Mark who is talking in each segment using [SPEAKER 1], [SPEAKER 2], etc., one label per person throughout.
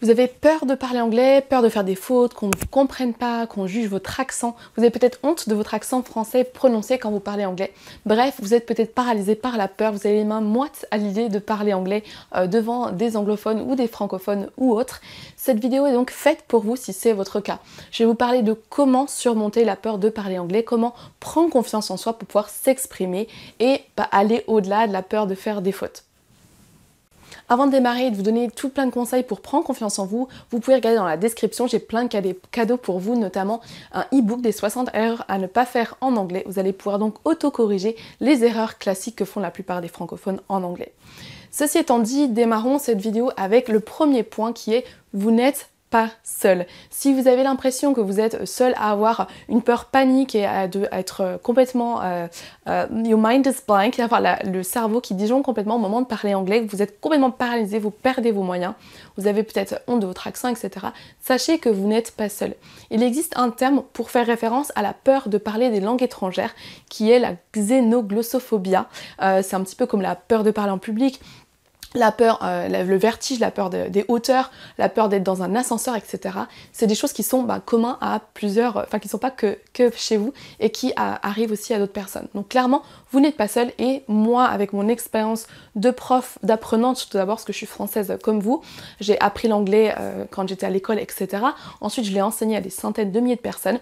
[SPEAKER 1] Vous avez peur de parler anglais, peur de faire des fautes, qu'on ne vous comprenne pas, qu'on juge votre accent. Vous avez peut-être honte de votre accent français prononcé quand vous parlez anglais. Bref, vous êtes peut-être paralysé par la peur, vous avez les mains moites à l'idée de parler anglais devant des anglophones ou des francophones ou autres. Cette vidéo est donc faite pour vous si c'est votre cas. Je vais vous parler de comment surmonter la peur de parler anglais, comment prendre confiance en soi pour pouvoir s'exprimer et aller au-delà de la peur de faire des fautes. Avant de démarrer et de vous donner tout plein de conseils pour prendre confiance en vous, vous pouvez regarder dans la description, j'ai plein de cadeaux pour vous, notamment un e-book des 60 erreurs à ne pas faire en anglais. Vous allez pouvoir donc auto-corriger les erreurs classiques que font la plupart des francophones en anglais. Ceci étant dit, démarrons cette vidéo avec le premier point qui est « vous n'êtes pas seul ». Si vous avez l'impression que vous êtes seul à avoir une peur panique et à être complètement your mind is blank, avoir le cerveau qui disjoncte complètement au moment de parler anglais, que vous êtes complètement paralysé, vous perdez vos moyens, vous avez peut-être honte de votre accent, etc. Sachez que vous n'êtes pas seul. Il existe un terme pour faire référence à la peur de parler des langues étrangères qui est la xénoglossophobia. C'est un petit peu comme la peur de parler en public, la peur, le vertige, la peur des hauteurs, la peur d'être dans un ascenseur, etc. C'est des choses qui sont communs à plusieurs, enfin qui ne sont pas que chez vous et qui arrivent aussi à d'autres personnes. Donc clairement, vous n'êtes pas seul et moi, avec mon expérience de prof, d'apprenante, tout d'abord parce que je suis française comme vous, j'ai appris l'anglais quand j'étais à l'école, etc. Ensuite, je l'ai enseigné à des centaines de milliers de personnes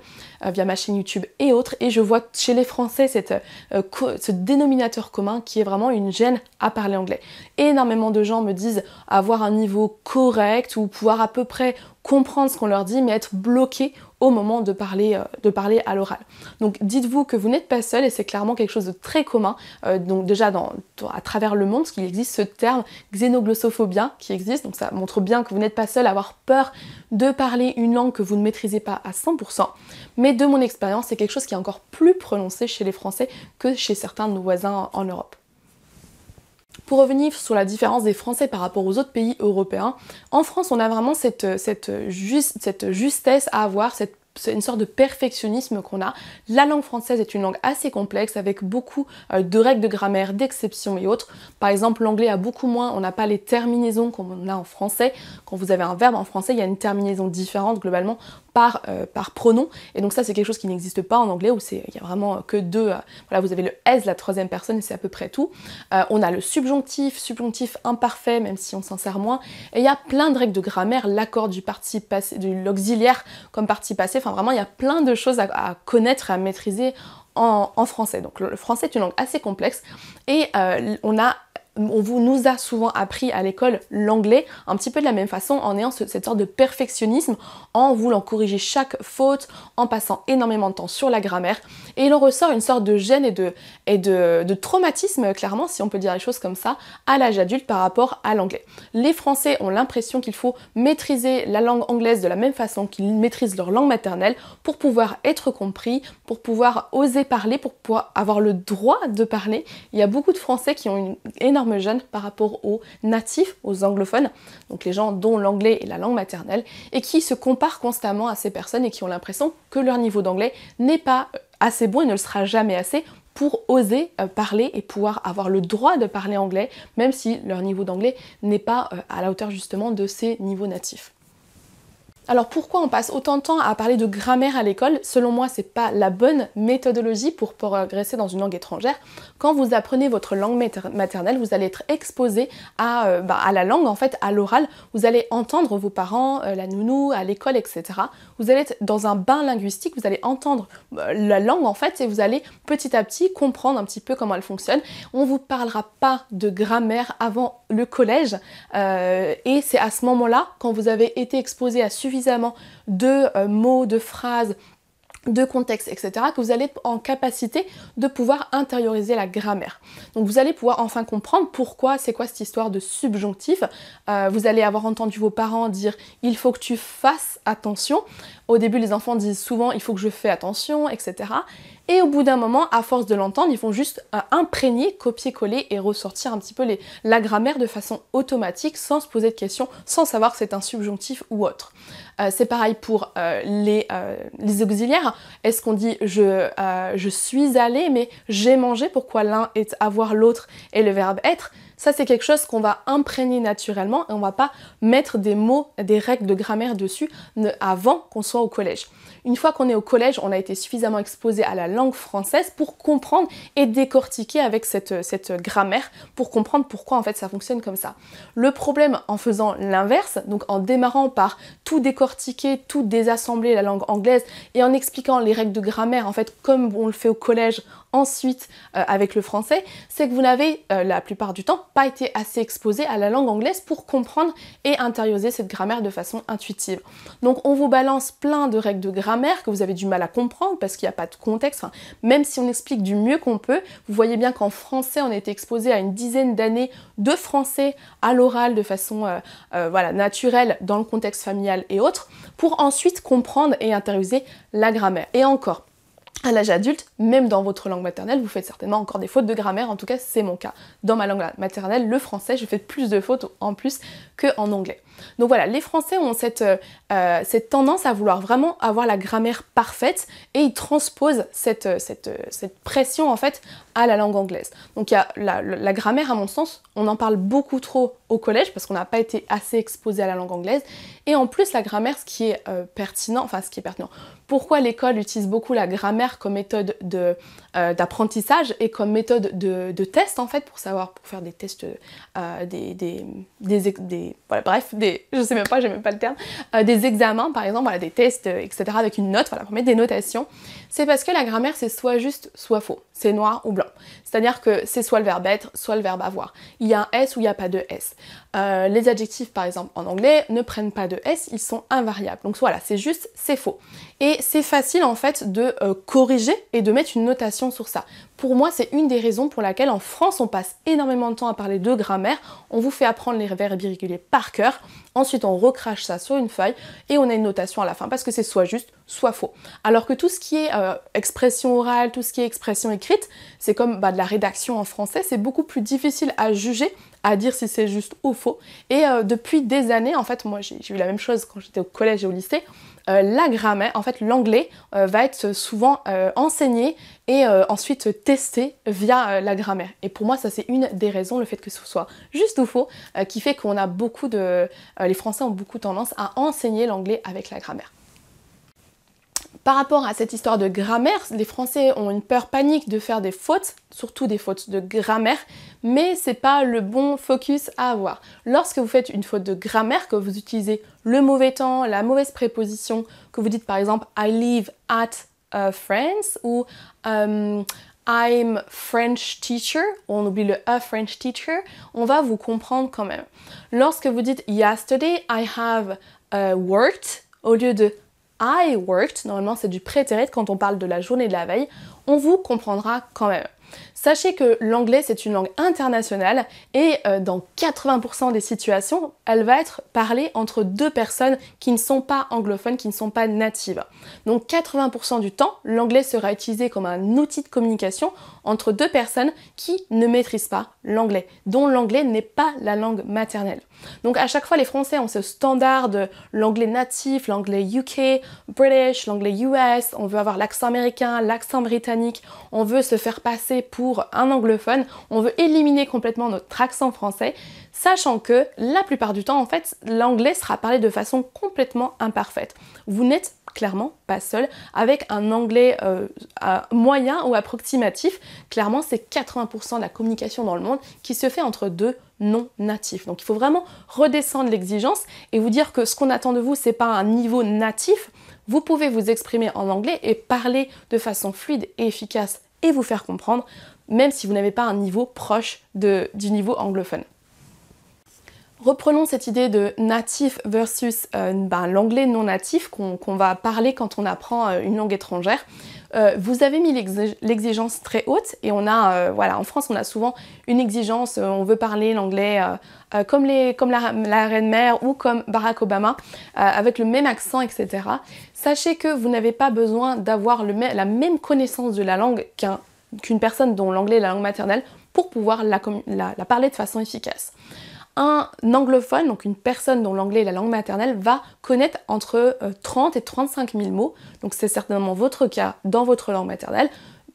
[SPEAKER 1] via ma chaîne YouTube et autres et je vois chez les Français ce dénominateur commun qui est vraiment une gêne à parler anglais. Énormément de gens me disent avoir un niveau correct ou pouvoir à peu près comprendre ce qu'on leur dit mais être bloqué au moment de parler à l'oral. Donc dites-vous que vous n'êtes pas seul et c'est clairement quelque chose de très commun. Donc déjà à travers le monde, parce qu'il existe ce terme xénoglossophobia qui existe, donc ça montre bien que vous n'êtes pas seul à avoir peur de parler une langue que vous ne maîtrisez pas à 100%. Mais de mon expérience, c'est quelque chose qui est encore plus prononcé chez les Français que chez certains de nos voisins en Europe. Pour revenir sur la différence des Français par rapport aux autres pays européens, en France on a vraiment cette justesse à avoir, c'est une sorte de perfectionnisme qu'on a. La langue française est une langue assez complexe avec beaucoup de règles de grammaire, d'exceptions et autres. Par exemple, l'anglais a beaucoup moins, on n'a pas les terminaisons comme on a en français. Quand vous avez un verbe en français, il y a une terminaison différente globalement par pronom. Et donc ça, c'est quelque chose qui n'existe pas en anglais où il y a vraiment que deux. Voilà, vous avez le S, la troisième personne, et c'est à peu près tout. On a le subjonctif imparfait, même si on s'en sert moins. Et il y a plein de règles de grammaire, l'accord du participe passé, de l'auxiliaire comme participe passé. Enfin vraiment, il y a plein de choses à connaître et à maîtriser en français. Donc le français est une langue assez complexe et on nous a souvent appris à l'école l'anglais un petit peu de la même façon en ayant cette sorte de perfectionnisme, en voulant corriger chaque faute, en passant énormément de temps sur la grammaire et il en ressort une sorte de gêne et de traumatisme, clairement si on peut dire les choses comme ça, à l'âge adulte par rapport à l'anglais. Les Français ont l'impression qu'il faut maîtriser la langue anglaise de la même façon qu'ils maîtrisent leur langue maternelle pour pouvoir être compris, pour pouvoir oser parler, pour pouvoir avoir le droit de parler. Il y a beaucoup de Français qui ont une énorme gêne par rapport aux natifs, aux anglophones, donc les gens dont l'anglais est la langue maternelle, et qui se comparent constamment à ces personnes et qui ont l'impression que leur niveau d'anglais n'est pas assez bon et ne le sera jamais assez pour oser parler et pouvoir avoir le droit de parler anglais, même si leur niveau d'anglais n'est pas à la hauteur justement de ces niveaux natifs. Alors pourquoi on passe autant de temps à parler de grammaire à l'école? Selon moi, c'est pas la bonne méthodologie pour progresser dans une langue étrangère. Quand vous apprenez votre langue maternelle, vous allez être exposé à la langue, en fait, à l'oral. Vous allez entendre vos parents, la nounou, à l'école, etc. Vous allez être dans un bain linguistique, vous allez entendre la langue, en fait, et vous allez petit à petit comprendre un petit peu comment elle fonctionne. On vous parlera pas de grammaire avant le collège, et c'est à ce moment-là, quand vous avez été exposé à suffisamment de mots, de phrases, de contexte, etc., que vous allez être en capacité de pouvoir intérioriser la grammaire. Donc vous allez pouvoir enfin comprendre pourquoi, c'est quoi cette histoire de subjonctif. Vous allez avoir entendu vos parents dire « il faut que tu fasses attention ». Au début, les enfants disent souvent « il faut que je fais attention », etc. Et au bout d'un moment, à force de l'entendre, ils vont juste imprégner, copier-coller et ressortir un petit peu la grammaire de façon automatique, sans se poser de questions, sans savoir que c'est un subjonctif ou autre. C'est pareil pour les auxiliaires. Est-ce qu'on dit je suis allée, mais j'ai mangé, pourquoi l'un est avoir, l'autre et le verbe être? Ça, c'est quelque chose qu'on va imprégner naturellement et on va pas mettre des mots, des règles de grammaire dessus avant qu'on soit au collège. Une fois qu'on est au collège, on a été suffisamment exposé à la langue française pour comprendre et décortiquer avec cette grammaire, pour comprendre pourquoi en fait ça fonctionne comme ça. Le problème en faisant l'inverse, donc en démarrant par tout décortiquer, tout désassembler la langue anglaise et en expliquant les règles de grammaire en fait comme on le fait au collège, ensuite avec le français, c'est que vous n'avez la plupart du temps pas été assez exposé à la langue anglaise pour comprendre et intérioriser cette grammaire de façon intuitive. Donc on vous balance plein de règles de grammaire que vous avez du mal à comprendre parce qu'il n'y a pas de contexte, enfin, même si on explique du mieux qu'on peut, vous voyez bien qu'en français on a été exposé à une dizaine d'années de français à l'oral de façon voilà, naturelle dans le contexte familial et autres, pour ensuite comprendre et intérioriser la grammaire. Et encore, à l'âge adulte, même dans votre langue maternelle, vous faites certainement encore des fautes de grammaire, en tout cas c'est mon cas. Dans ma langue maternelle, le français, je fais plus de fautes en plus qu'en anglais. Donc voilà, les Français ont cette tendance à vouloir vraiment avoir la grammaire parfaite et ils transposent cette pression en fait à la langue anglaise. Donc il y a la grammaire, à mon sens, on en parle beaucoup trop au collège parce qu'on n'a pas été assez exposé à la langue anglaise. Et en plus, la grammaire, ce qui est pertinent, pourquoi l'école utilise beaucoup la grammaire comme méthode d'apprentissage et comme méthode de test en fait, pour faire des tests, voilà, bref, je sais même pas, j'ai même pas le terme, des examens par exemple, voilà, des tests, etc. avec une note, voilà, pour mettre des notations, c'est parce que la grammaire c'est soit juste, soit faux, c'est noir ou blanc. C'est-à-dire que c'est soit le verbe être, soit le verbe avoir. Il y a un S ou il n'y a pas de S. Les adjectifs par exemple en anglais ne prennent pas de S, ils sont invariables. Donc voilà, c'est juste, c'est faux. Et c'est facile en fait de corriger et de mettre une notation sur ça. Pour moi, c'est une des raisons pour laquelle en France, on passe énormément de temps à parler de grammaire. On vous fait apprendre les verbes irréguliers par cœur. Ensuite, on recrache ça sur une feuille et on a une notation à la fin parce que c'est soit juste, soit faux. Alors que tout ce qui est expression orale, tout ce qui est expression écrite, c'est comme de la rédaction en français, c'est beaucoup plus difficile à juger, à dire si c'est juste ou faux. Et depuis des années, en fait, moi j'ai eu la même chose quand j'étais au collège et au lycée. La grammaire, en fait l'anglais va être souvent enseigné et ensuite testé via la grammaire. Et pour moi ça c'est une des raisons, le fait que ce soit juste ou faux, qui fait qu'on a les Français ont beaucoup tendance à enseigner l'anglais avec la grammaire. Par rapport à cette histoire de grammaire, les Français ont une peur panique de faire des fautes, surtout des fautes de grammaire, mais c'est pas le bon focus à avoir. Lorsque vous faites une faute de grammaire, que vous utilisez le mauvais temps, la mauvaise préposition, que vous dites par exemple I live at France ou I'm French teacher, on oublie le a French teacher, on va vous comprendre quand même. Lorsque vous dites yesterday I have worked, au lieu de I worked, normalement c'est du prétérit quand on parle de la journée de la veille, on vous comprendra quand même. Sachez que l'anglais c'est une langue internationale et dans 80% des situations, elle va être parlée entre deux personnes qui ne sont pas anglophones, qui ne sont pas natives. Donc 80% du temps, l'anglais sera utilisé comme un outil de communication entre deux personnes qui ne maîtrisent pas l'anglais, dont l'anglais n'est pas la langue maternelle. Donc à chaque fois, les Français ont ce standard de l'anglais natif, l'anglais UK, British, l'anglais US, on veut avoir l'accent américain, l'accent britannique, on veut se faire passer pour un anglophone, on veut éliminer complètement notre accent français, sachant que la plupart du temps, en fait, l'anglais sera parlé de façon complètement imparfaite. Vous n'êtes clairement pas seul avec un anglais moyen ou approximatif. Clairement, c'est 80% de la communication dans le monde qui se fait entre deux non natifs. Donc il faut vraiment redescendre l'exigence et vous dire que ce qu'on attend de vous, c'est pas un niveau natif. Vous pouvez vous exprimer en anglais et parler de façon fluide et efficace et vous faire comprendre, même si vous n'avez pas un niveau proche du niveau anglophone. Reprenons cette idée de natif versus l'anglais non natif qu'on va parler quand on apprend une langue étrangère. Vous avez mis l'exigence très haute et on a, en France on a souvent une exigence, on veut parler l'anglais comme la reine mère ou comme Barack Obama, avec le même accent, etc. Sachez que vous n'avez pas besoin d'avoir la même connaissance de la langue qu'une personne dont l'anglais est la langue maternelle pour pouvoir la parler de façon efficace. Un anglophone, donc une personne dont l'anglais est la langue maternelle, va connaître entre 30 et 35 000 mots, donc c'est certainement votre cas dans votre langue maternelle,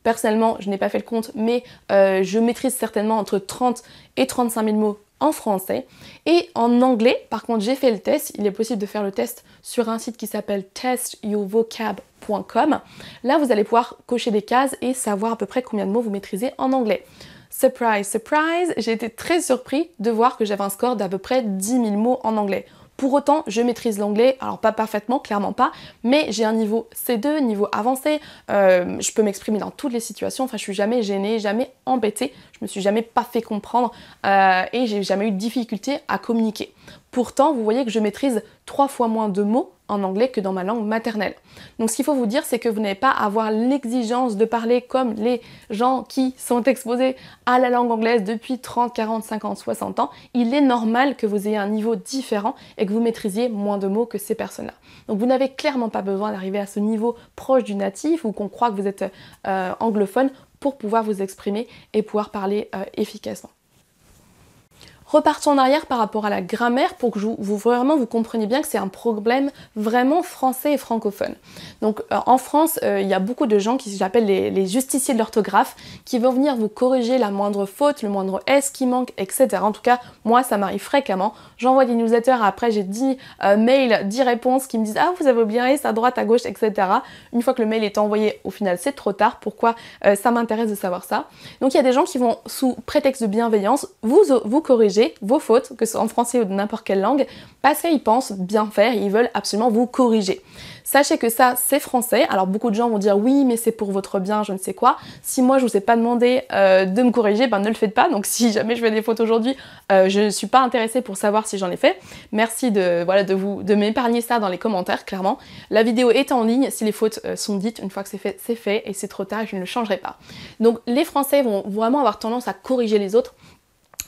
[SPEAKER 1] Personnellement, je n'ai pas fait le compte, mais je maîtrise certainement entre 30 et 35 000 mots en français. Et en anglais, par contre, j'ai fait le test. Il est possible de faire le test sur un site qui s'appelle testyourvocab.com. Là, vous allez pouvoir cocher des cases et savoir à peu près combien de mots vous maîtrisez en anglais. Surprise, surprise, j'ai été très surpris de voir que j'avais un score d'à peu près 10 000 mots en anglais. Pour autant, je maîtrise l'anglais, alors pas parfaitement, clairement pas, mais j'ai un niveau C2, niveau avancé, je peux m'exprimer dans toutes les situations, enfin je suis jamais gênée, jamais embêtée, je me suis jamais pas fait comprendre et j'ai jamais eu de difficulté à communiquer. Pourtant, vous voyez que je maîtrise 3 fois moins de mots en anglais que dans ma langue maternelle. Donc ce qu'il faut vous dire, c'est que vous n'avez pas à avoir l'exigence de parler comme les gens qui sont exposés à la langue anglaise depuis 30, 40, 50, 60 ans. Il est normal que vous ayez un niveau différent et que vous maîtrisiez moins de mots que ces personnes-là. Donc vous n'avez clairement pas besoin d'arriver à ce niveau proche du natif ou qu'on croit que vous êtes anglophone pour pouvoir vous exprimer et pouvoir parler efficacement. Repartons en arrière par rapport à la grammaire pour que vous compreniez bien que c'est un problème vraiment français et francophone. Donc en France, il y a beaucoup de gens qui j'appelle les justiciers de l'orthographe qui vont venir vous corriger la moindre faute, le moindre S qui manque, etc. En tout cas, moi ça m'arrive fréquemment. J'envoie des newsletters, après j'ai 10 mails, 10 réponses qui me disent « Ah, vous avez oublié un S à droite, à gauche, etc. » Une fois que le mail est envoyé, au final c'est trop tard. Pourquoi ça m'intéresse de savoir ça? Donc il y a des gens qui vont, sous prétexte de bienveillance, vous corriger vos fautes, que ce soit en français ou de n'importe quelle langue, parce qu'ils pensent bien faire et ils veulent absolument vous corriger. Sachez que ça, c'est français. Alors beaucoup de gens vont dire oui, mais c'est pour votre bien, je ne sais quoi. Si moi, je vous ai pas demandé de me corriger, ben ne le faites pas. Donc si jamais je fais des fautes aujourd'hui, je ne suis pas intéressée pour savoir si j'en ai fait. Merci de m'épargner ça dans les commentaires, clairement. La vidéo est en ligne. Si les fautes sont dites, une fois que c'est fait et c'est trop tard, je ne le changerai pas. Donc les Français vont vraiment avoir tendance à corriger les autres,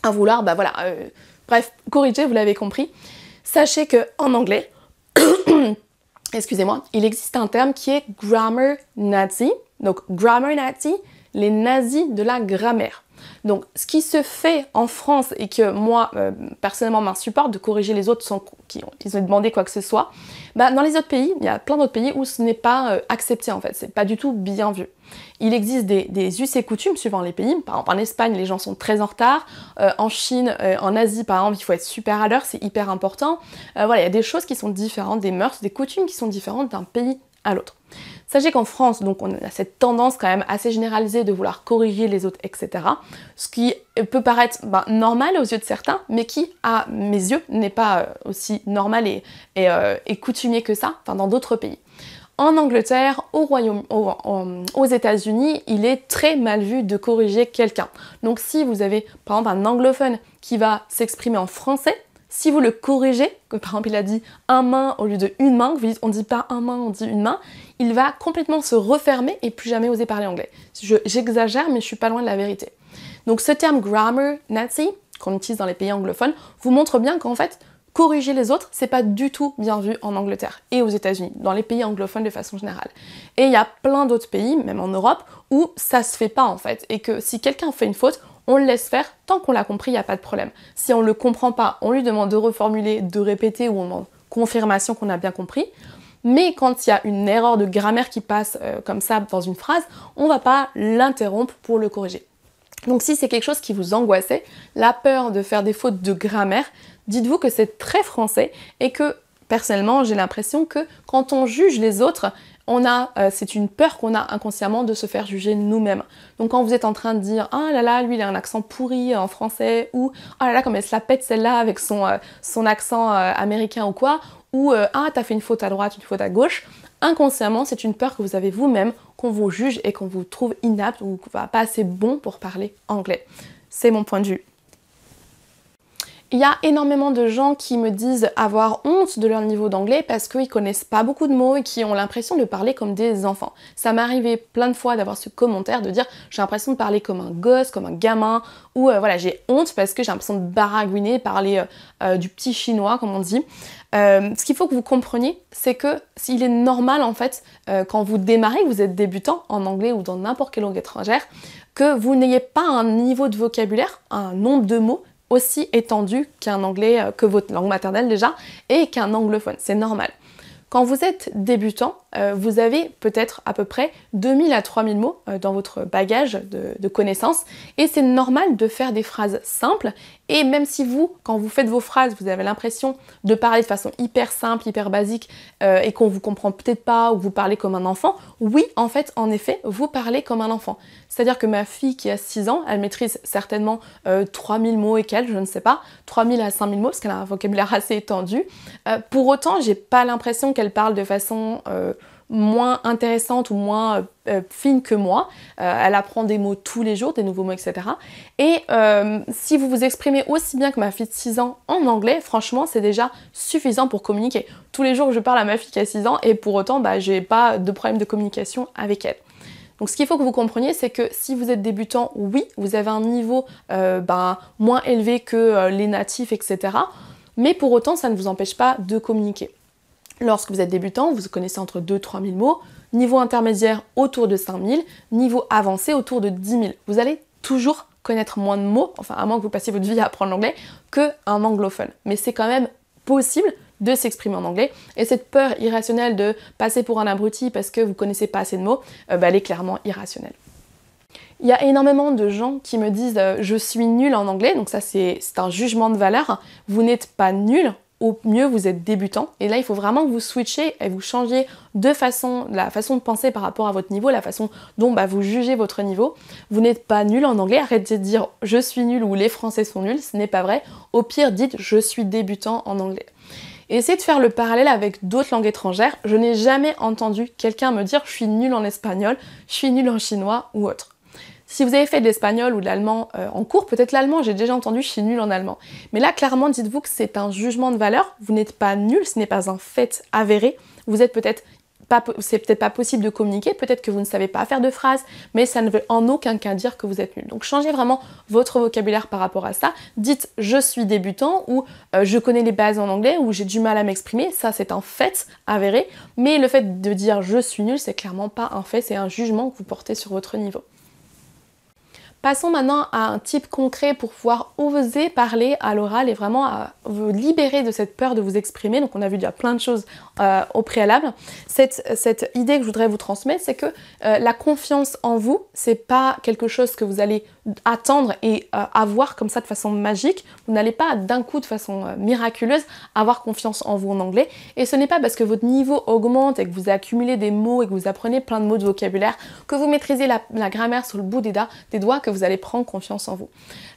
[SPEAKER 1] à vouloir, bref, corriger, vous l'avez compris. Sachez que en anglais, excusez-moi, il existe un terme qui est grammar Nazi. Donc grammar Nazi, les nazis de la grammaire. Donc ce qui se fait en France et que moi personnellement m'insupporte de corriger les autres sans qu'ils aient demandé quoi que ce soit, dans les autres pays, il y a plein d'autres pays où ce n'est pas accepté en fait, c'est pas du tout bien vu. Il existe des us et coutumes suivant les pays. Par exemple en Espagne les gens sont très en retard, en Chine, en Asie par exemple il faut être super à l'heure, c'est hyper important. Voilà, il y a des choses qui sont différentes, des mœurs, des coutumes qui sont différentes d'un pays à l'autre. Sachez qu'en France, donc, on a cette tendance quand même assez généralisée de vouloir corriger les autres, etc. Ce qui peut paraître normal aux yeux de certains, mais qui, à mes yeux, n'est pas aussi normal et coutumier que ça, dans d'autres pays. En Angleterre, aux États-Unis, il est très mal vu de corriger quelqu'un. Donc si vous avez par exemple un anglophone qui va s'exprimer en français, si vous le corrigez, que par exemple il a dit un main au lieu de une main, que vous dites on dit pas un main, on dit une main, il va complètement se refermer et plus jamais oser parler anglais. J'exagère, mais je suis pas loin de la vérité. Donc ce terme grammar Nazi, qu'on utilise dans les pays anglophones, vous montre bien qu'en fait, corriger les autres, c'est pas du tout bien vu en Angleterre et aux États-Unis, dans les pays anglophones de façon générale. Et il y a plein d'autres pays, même en Europe, où ça se fait pas en fait, et que si quelqu'un fait une faute, on le laisse faire, tant qu'on l'a compris, il n'y a pas de problème. Si on ne le comprend pas, on lui demande de reformuler, de répéter, ou on demande confirmation qu'on a bien compris. Mais quand il y a une erreur de grammaire qui passe comme ça dans une phrase, on ne va pas l'interrompre pour le corriger. Donc si c'est quelque chose qui vous angoissait, la peur de faire des fautes de grammaire, dites-vous que c'est très français et que personnellement j'ai l'impression que quand on juge les autres, c'est une peur qu'on a inconsciemment de se faire juger nous-mêmes. Donc quand vous êtes en train de dire « Ah là là, lui il a un accent pourri en français » ou « Ah là là, comme elle se la pète celle-là avec son accent américain ou quoi » ou « Ah, t'as fait une faute à droite, une faute à gauche », inconsciemment c'est une peur que vous avez vous-même, qu'on vous juge et qu'on vous trouve inapte ou pas assez bon pour parler anglais. C'est mon point de vue. Il y a énormément de gens qui me disent avoir honte de leur niveau d'anglais parce qu'ils connaissent pas beaucoup de mots et qui ont l'impression de parler comme des enfants. Ça m'est arrivé plein de fois d'avoir ce commentaire de dire j'ai l'impression de parler comme un gosse, comme un gamin, ou voilà, j'ai honte parce que j'ai l'impression de baragouiner, parler du petit chinois comme on dit. Ce qu'il faut que vous compreniez, c'est que s'il est normal en fait, quand vous démarrez, que vous êtes débutant en anglais ou dans n'importe quelle langue étrangère, que vous n'ayez pas un niveau de vocabulaire, un nombre de mots aussi étendu qu'un anglais, que votre langue maternelle déjà, et qu'un anglophone, c'est normal. Quand vous êtes débutant, vous avez peut-être à peu près 2000 à 3000 mots dans votre bagage de connaissances et c'est normal de faire des phrases simples et même si vous, quand vous faites vos phrases, vous avez l'impression de parler de façon hyper simple, hyper basique et qu'on vous comprend peut-être pas ou vous parlez comme un enfant, oui, en fait, en effet, vous parlez comme un enfant. C'est-à-dire que ma fille qui a 6 ans, elle maîtrise certainement 3000 mots et quelques, je ne sais pas, 3000 à 5000 mots parce qu'elle a un vocabulaire assez étendu. Pour autant, j'ai pas l'impression qu'elle parle de façon moins intéressante ou moins fine que moi. Elle apprend des mots tous les jours, des nouveaux mots, etc. Et si vous vous exprimez aussi bien que ma fille de 6 ans en anglais, franchement, c'est déjà suffisant pour communiquer. Tous les jours, je parle à ma fille qui a 6 ans et pour autant, j'ai pas de problème de communication avec elle. Donc ce qu'il faut que vous compreniez, c'est que si vous êtes débutant, oui, vous avez un niveau moins élevé que les natifs, etc. Mais pour autant, ça ne vous empêche pas de communiquer. Lorsque vous êtes débutant, vous connaissez entre 2 000 et 3 000 mots, niveau intermédiaire autour de 5 000, niveau avancé autour de 10 000. Vous allez toujours connaître moins de mots, enfin à moins que vous passiez votre vie à apprendre l'anglais, qu'un anglophone. Mais c'est quand même possible de s'exprimer en anglais et cette peur irrationnelle de passer pour un abruti parce que vous connaissez pas assez de mots, elle est clairement irrationnelle. Il y a énormément de gens qui me disent je suis nul en anglais, donc ça c'est un jugement de valeur. Vous n'êtes pas nul, au mieux vous êtes débutant. Et là il faut vraiment que vous switchiez et vous changiez la façon de penser par rapport à votre niveau, la façon dont vous jugez votre niveau. Vous n'êtes pas nul en anglais, arrêtez de dire je suis nul ou les Français sont nuls, ce n'est pas vrai. Au pire dites je suis débutant en anglais. Et essayez de faire le parallèle avec d'autres langues étrangères. Je n'ai jamais entendu quelqu'un me dire je suis nul en espagnol, je suis nul en chinois ou autre. Si vous avez fait de l'espagnol ou de l'allemand en cours, peut-être l'allemand, j'ai déjà entendu je suis nul en allemand. Mais là, clairement, dites-vous que c'est un jugement de valeur, vous n'êtes pas nul, ce n'est pas un fait avéré. Vous êtes c'est peut-être pas possible de communiquer, peut-être que vous ne savez pas faire de phrases, mais ça ne veut en aucun cas dire que vous êtes nul. Donc changez vraiment votre vocabulaire par rapport à ça. Dites je suis débutant ou je connais les bases en anglais ou j'ai du mal à m'exprimer, ça c'est un fait avéré, mais le fait de dire je suis nul, c'est clairement pas un fait, c'est un jugement que vous portez sur votre niveau. Passons maintenant à un type concret pour pouvoir oser parler à l'oral et vraiment à vous libérer de cette peur de vous exprimer. Donc on a vu déjà plein de choses au préalable. Cette idée que je voudrais vous transmettre, c'est que la confiance en vous, c'est pas quelque chose que vous allez attendre et avoir comme ça de façon magique. Vous n'allez pas d'un coup de façon miraculeuse avoir confiance en vous en anglais. Et ce n'est pas parce que votre niveau augmente et que vous accumulez des mots et que vous apprenez plein de mots de vocabulaire, que vous maîtrisez la grammaire sur le bout des doigts, que vous allez prendre confiance en vous.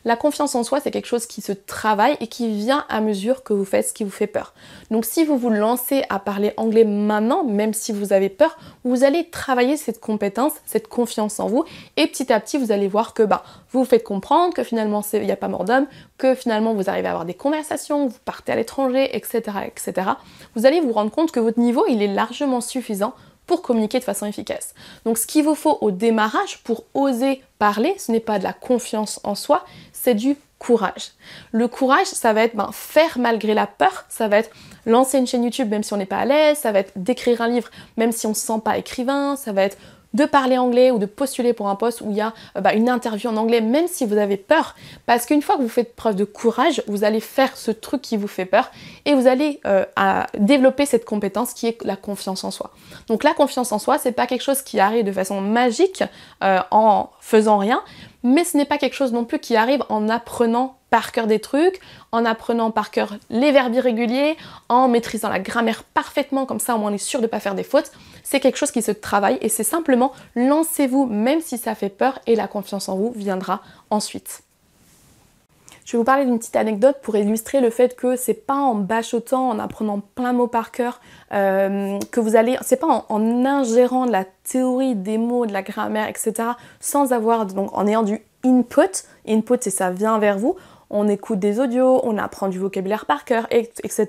[SPEAKER 1] La confiance en soi, c'est quelque chose qui se travaille et qui vient à mesure que vous faites ce qui vous fait peur. Donc si vous vous lancez à parler anglais maintenant, même si vous avez peur, vous allez travailler cette compétence, cette confiance en vous et petit à petit, vous allez voir que vous vous faites comprendre, que finalement, il n'y a pas mort d'homme, que finalement, vous arrivez à avoir des conversations, vous partez à l'étranger, etc., etc. Vous allez vous rendre compte que votre niveau, il est largement suffisant pour communiquer de façon efficace. Donc ce qu'il vous faut au démarrage pour oser parler, ce n'est pas de la confiance en soi, c'est du courage. Le courage, ça va être faire malgré la peur, ça va être lancer une chaîne YouTube même si on n'est pas à l'aise, ça va être d'écrire un livre même si on ne se sent pas écrivain, ça va être de parler anglais ou de postuler pour un poste où il y a une interview en anglais même si vous avez peur, parce qu'une fois que vous faites preuve de courage, vous allez faire ce truc qui vous fait peur et vous allez développer cette compétence qui est la confiance en soi. Donc la confiance en soi, c'est pas quelque chose qui arrive de façon magique en faisant rien, mais ce n'est pas quelque chose non plus qui arrive en apprenant par cœur des trucs, en apprenant par cœur les verbes irréguliers, en maîtrisant la grammaire parfaitement, comme ça au moins on est sûr de ne pas faire des fautes. C'est quelque chose qui se travaille et c'est simplement lancez-vous même si ça fait peur et la confiance en vous viendra ensuite. Je vais vous parler d'une petite anecdote pour illustrer le fait que c'est pas en bachotant, en apprenant plein de mots par cœur, que vous allez, c'est pas en ingérant de la théorie des mots, de la grammaire, etc. sans avoir, donc en ayant du input c'est ça vient vers vous, on écoute des audios, on apprend du vocabulaire par cœur, etc.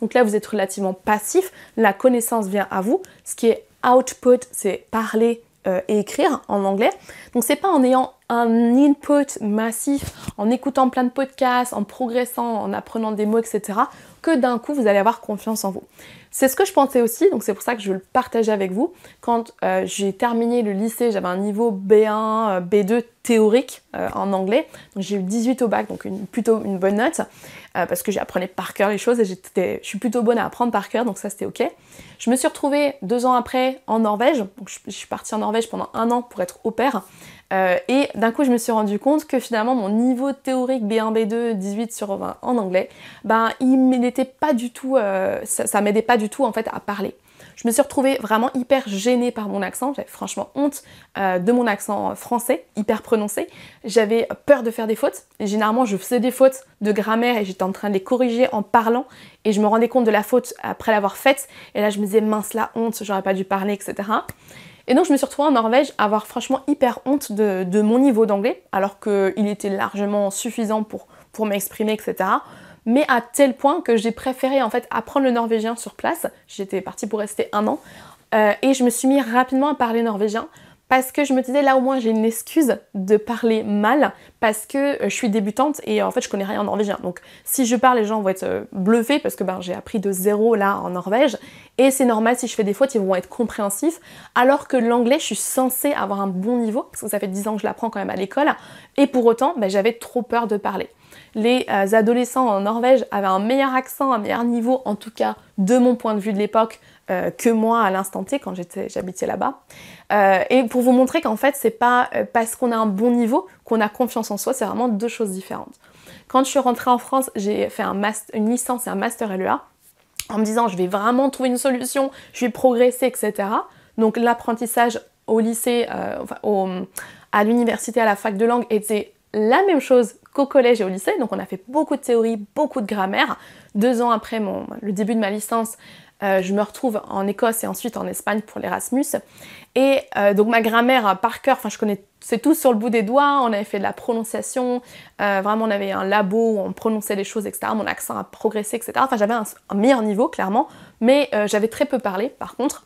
[SPEAKER 1] Donc là vous êtes relativement passif, la connaissance vient à vous, ce qui est output c'est parler et écrire en anglais. Donc c'est pas en ayant un input massif, en écoutant plein de podcasts, en progressant, en apprenant des mots, etc. que d'un coup vous allez avoir confiance en vous. C'est ce que je pensais aussi, donc c'est pour ça que je veux le partager avec vous. Quand j'ai terminé le lycée, j'avais un niveau B1, B2 théorique en anglais. Donc j'ai eu 18 au bac, donc plutôt une bonne note, parce que j'apprenais par cœur les choses et je suis plutôt bonne à apprendre par cœur, donc ça c'était ok. Je me suis retrouvée 2 ans après en Norvège, donc je suis partie en Norvège pendant 1 an pour être au pair. Et d'un coup je me suis rendu compte que finalement mon niveau théorique B1, B2, 18 sur 20 en anglais, ben il n'était pas du tout, ça m'aidait pas du tout en fait à parler. Je me suis retrouvée vraiment hyper gênée par mon accent, j'avais franchement honte de mon accent français, hyper prononcé. J'avais peur de faire des fautes, et généralement je faisais des fautes de grammaire et j'étais en train de les corriger en parlant, et je me rendais compte de la faute après l'avoir faite, et là je me disais mince la honte, j'aurais pas dû parler, etc. Et donc je me suis retrouvée en Norvège à avoir franchement hyper honte de mon niveau d'anglais, alors qu'il était largement suffisant pour m'exprimer, etc. Mais à tel point que j'ai préféré en fait apprendre le norvégien sur place. J'étais partie pour rester 1 an et je me suis mis rapidement à parler norvégien parce que je me disais là au moins j'ai une excuse de parler mal parce que je suis débutante et en fait je connais rien en norvégien. Donc si je parle les gens vont être bluffés parce que j'ai appris de zéro là en Norvège et c'est normal si je fais des fautes ils vont être compréhensifs alors que l'anglais je suis censée avoir un bon niveau parce que ça fait 10 ans que je l'apprends quand même à l'école et pour autant j'avais trop peur de parler. Les adolescents en Norvège avaient un meilleur accent, un meilleur niveau, en tout cas de mon point de vue de l'époque, que moi à l'instant T quand j'habitais là-bas. Et pour vous montrer qu'en fait, c'est pas parce qu'on a un bon niveau qu'on a confiance en soi, c'est vraiment 2 choses différentes. Quand je suis rentrée en France, j'ai fait une licence et un master LEA en me disant je vais vraiment trouver une solution, je vais progresser, etc. Donc l'apprentissage au lycée, à l'université, à la fac de langue était la même chose qu'au collège et au lycée, donc on a fait beaucoup de théorie, beaucoup de grammaire. 2 ans après le début de ma licence, je me retrouve en Écosse et ensuite en Espagne pour l'Erasmus. Et donc ma grammaire par cœur, je connaissais tout sur le bout des doigts, on avait fait de la prononciation, vraiment on avait un labo où on prononçait les choses, etc. Mon accent a progressé, etc. Enfin j'avais un meilleur niveau clairement, mais j'avais très peu parlé par contre.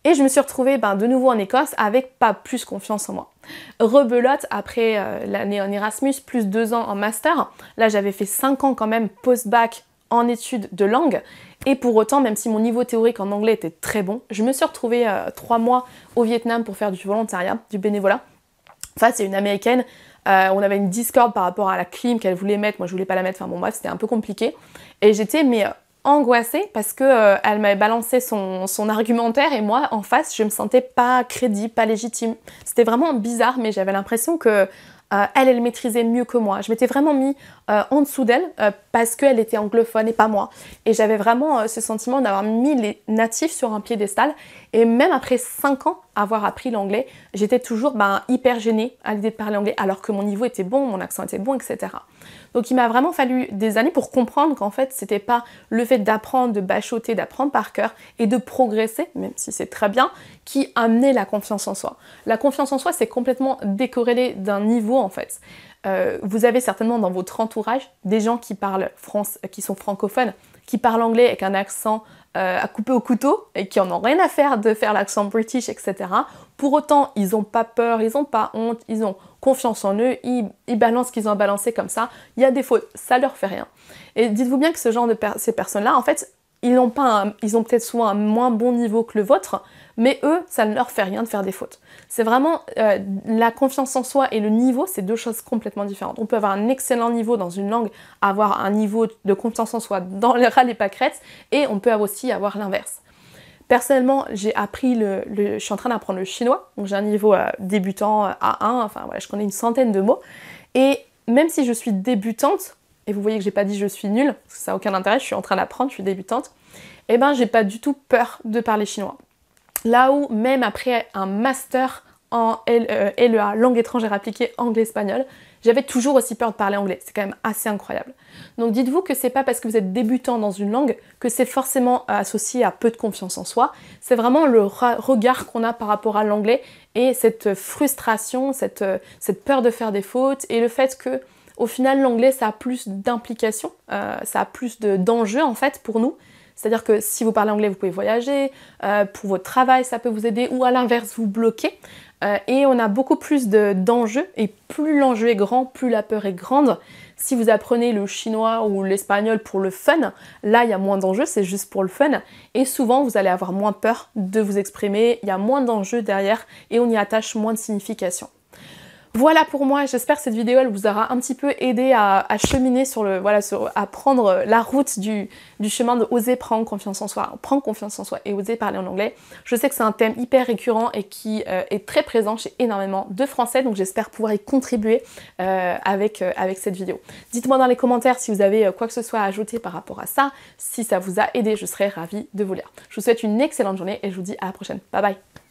[SPEAKER 1] Et je me suis retrouvée de nouveau en Écosse avec pas plus confiance en moi. Rebelote après l'année en Erasmus, plus 2 ans en master. Là j'avais fait 5 ans quand même post-bac en études de langue. Et pour autant, même si mon niveau théorique en anglais était très bon, je me suis retrouvée 3 mois au Vietnam pour faire du volontariat, du bénévolat. Enfin c'est une américaine, on avait une discorde par rapport à la clim qu'elle voulait mettre, moi je voulais pas la mettre, enfin bon bref c'était un peu compliqué. Et j'étais angoissée parce que elle m'avait balancé son argumentaire et moi en face je me sentais pas crédible, pas légitime. C'était vraiment bizarre mais j'avais l'impression que elle maîtrisait mieux que moi. Je m'étais vraiment mis en dessous d'elle parce qu'elle était anglophone et pas moi. Et j'avais vraiment ce sentiment d'avoir mis les natifs sur un piédestal. Et même après 5 ans avoir appris l'anglais, j'étais toujours hyper gênée à l'idée de parler anglais alors que mon niveau était bon, mon accent était bon, etc. Donc il m'a vraiment fallu des années pour comprendre qu'en fait c'était pas le fait d'apprendre, de bachoter, d'apprendre par cœur et de progresser, même si c'est très bien, qui amenait la confiance en soi. La confiance en soi c'est complètement décorrélé d'un niveau en fait. Vous avez certainement dans votre entourage des gens qui qui sont francophones, qui parlent anglais avec un accent à couper au couteau et qui en ont rien à faire de faire l'accent british, etc. Pour autant, ils n'ont pas peur, ils n'ont pas honte, ils ont confiance en eux, ils balancent ce qu'ils ont à balancer comme ça. Il y a des fautes, ça leur fait rien. Et dites-vous bien que ce genre ces personnes-là, en fait, ils ont peut-être souvent un moins bon niveau que le vôtre, mais eux, ça ne leur fait rien de faire des fautes. C'est vraiment la confiance en soi et le niveau, c'est 2 choses complètement différentes. On peut avoir un excellent niveau dans une langue, avoir un niveau de confiance en soi dans les râles et pâquerettes, et on peut aussi avoir l'inverse. Personnellement, j'ai appris je suis en train d'apprendre le chinois, donc j'ai un niveau débutant A1, enfin voilà, je connais une centaine de mots, et même si je suis débutante, et vous voyez que j'ai pas dit je suis nulle, parce que ça n'a aucun intérêt, je suis en train d'apprendre, je suis débutante, et j'ai pas du tout peur de parler chinois. Là où même après un master en LEA, langue étrangère appliquée anglais-espagnol, j'avais toujours aussi peur de parler anglais. C'est quand même assez incroyable. Donc dites-vous que c'est pas parce que vous êtes débutant dans une langue que c'est forcément associé à peu de confiance en soi. C'est vraiment le regard qu'on a par rapport à l'anglais et cette frustration, cette peur de faire des fautes et le fait que au final l'anglais ça a plus d'implications, ça a plus d'enjeux en fait pour nous. C'est-à-dire que si vous parlez anglais, vous pouvez voyager, pour votre travail, ça peut vous aider, ou à l'inverse, vous bloquer. Et on a beaucoup plus d'enjeux, et plus l'enjeu est grand, plus la peur est grande. Si vous apprenez le chinois ou l'espagnol pour le fun, là, il y a moins d'enjeux, c'est juste pour le fun. Et souvent, vous allez avoir moins peur de vous exprimer, il y a moins d'enjeux derrière, et on y attache moins de signification. Voilà pour moi, j'espère que cette vidéo elle vous aura un petit peu aidé à cheminer sur le, voilà, à prendre la route du chemin de oser prendre confiance en soi et oser parler en anglais. Je sais que c'est un thème hyper récurrent et qui est très présent chez énormément de Français, donc j'espère pouvoir y contribuer avec cette vidéo. Dites-moi dans les commentaires si vous avez quoi que ce soit à ajouter par rapport à ça. Si ça vous a aidé, je serais ravie de vous lire. Je vous souhaite une excellente journée et je vous dis à la prochaine. Bye bye!